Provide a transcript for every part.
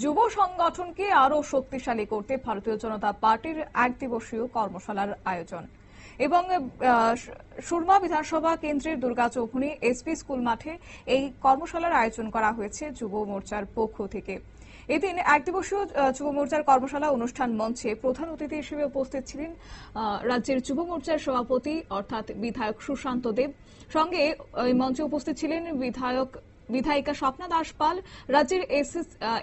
যুব সংগঠনকে আরো শক্তিশালী করতে ভারতীয় জনতা পার্টির এক দিবসীয় কর্মশালার আয়োজন এবং সুরমা বিধানসভা কেন্দ্রের দুর্গা চৌমুহনী এসপি স্কুল মাঠে এই কর্মশালার আয়োজন করা হয়েছে যুব মোর্চার পক্ষ থেকে। এদিন এক দিবসীয় যুব মোর্চার কর্মশালা অনুষ্ঠান মঞ্চে প্রধান অতিথি হিসেবে উপস্থিত ছিলেন রাজ্যের যুব মোর্চার সভাপতি অর্থাৎ বিধায়ক সুশান্ত দেব। সঙ্গে এই মঞ্চে উপস্থিত ছিলেন বিধায়িকা স্বপ্না দাস পাল, রাজ্যের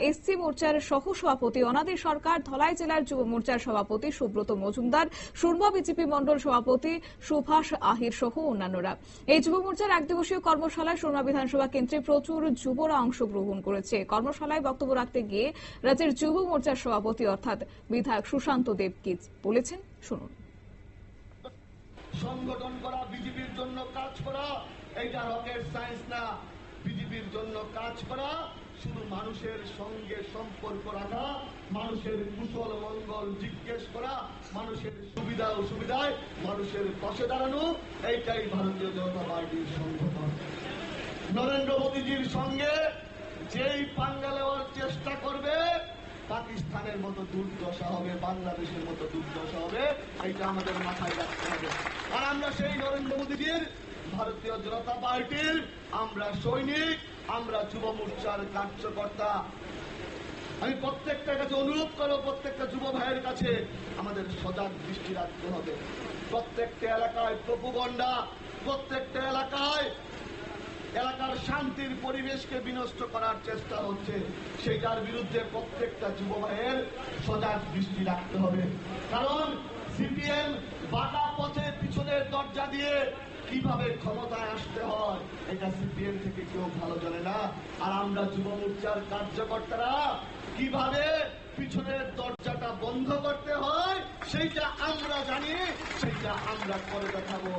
এসসি মোর্চার সহ সভাপতি অনাদি সরকার, ধলাই জেলার যুব মোর্চার সভাপতি সুব্রত মজুমদার, সুরমা বিজেপি মন্ডল সভাপতি সুভাষ আহির সহ অন্যান্যরা। এই যুব মোর্চার এক দিবসীয় কর্মশালায় সুরমা বিধানসভা কেন্দ্রে প্রচুর যুবরা অংশগ্রহণ করেছে। কর্মশালায় বক্তব্য রাখতে গিয়ে রাজ্যের যুব মোর্চার সভাপতি অর্থাৎ বিধায়ক সুশান্ত দেব কি বলেছেন শুনুন। সংগঠন করা, বিজেপির জন্য কাজ করা, এটা রকেট সায়েন্স না। বিজেপির জন্য কাজ করা শুধু মানুষের সঙ্গে সম্পর্ক রাখা, মানুষের কুশল মঙ্গল জিজ্ঞেস করা, মানুষের সুবিধা অসুবিধায় মানুষের পাশে দাঁড়ানো, এইটাই ভারতীয় জনতা পার্টির সংগঠন। নরেন্দ্র মোদীজির সঙ্গে যেই পাঙ্গা নেওয়ার চেষ্টা করবে, পাকিস্তানের মতো দুর্দশা হবে, বাংলাদেশের মতো দুর্দশা হবে, এইটা আমাদের মাথায় রাখতে হবে। আর আমরা সেই নরেন্দ্র মোদীজির ভারতীয় জনতা পার্টির আমরা সৈনিক, আমরা যুব মোর্চার কার্যকর্তা। আমি প্রত্যেকটা কাছে অনুরোধ করব, প্রত্যেকটা যুব ভাইয়ের কাছে আমাদের সজাগ দৃষ্টি রাখতে হবে। প্রত্যেকটা এলাকায় প্রোপাগান্ডা, প্রত্যেকটা এলাকার শান্তির পরিবেশকে বিনষ্ট করার চেষ্টা হচ্ছে, সেটার বিরুদ্ধে প্রত্যেকটা যুব ভাইয়ের সজাগ দৃষ্টি রাখতে হবে। কারণ সিপিএম বাঁকা পথে পিছনের দরজা দিয়ে কিভাবে ক্ষমতায় আসতে হয়, এটা সিপিএম থেকে কেউ ভালো জানে না। আর আমরা যুব মোর্চার কার্যকর্তারা কিভাবে পিছনের দরজাটা বন্ধ করতে হয় সেইটা আমরা জানি, সেইটা আমরা করে দেখাবো।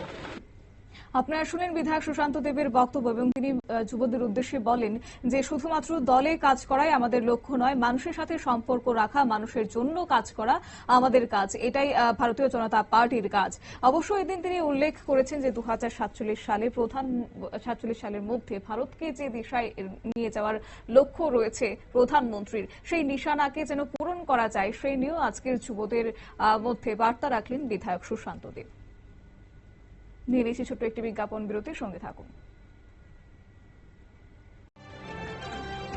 আপনারা শুনেন বিধায়ক সুশান্ত দেবের বক্তব্য এবং তিনি যুবদের উদ্দেশ্যে বলেন যে শুধুমাত্র দলে কাজ করাই আমাদের লক্ষ্য নয়, মানুষের সাথে সম্পর্ক রাখা, মানুষের জন্য কাজ করা আমাদের কাজ, এটাই ভারতীয় জনতা পার্টির কাজ। অবশ্য এদিন তিনি উল্লেখ করেছেন যে 2047 সালের মধ্যে ভারতকে যে দিশায় নিয়ে যাওয়ার লক্ষ্য রয়েছে প্রধানমন্ত্রীর, সেই নিশানাকে যেন পূরণ করা যায়, সেই নিয়েও আজকের যুবদের মধ্যে বার্তা রাখলেন বিধায়ক সুশান্ত দেব। নিয়ে নিচ্ছি ছোট্ট একটি বিজ্ঞাপন বিরতির সঙ্গে থাকুন।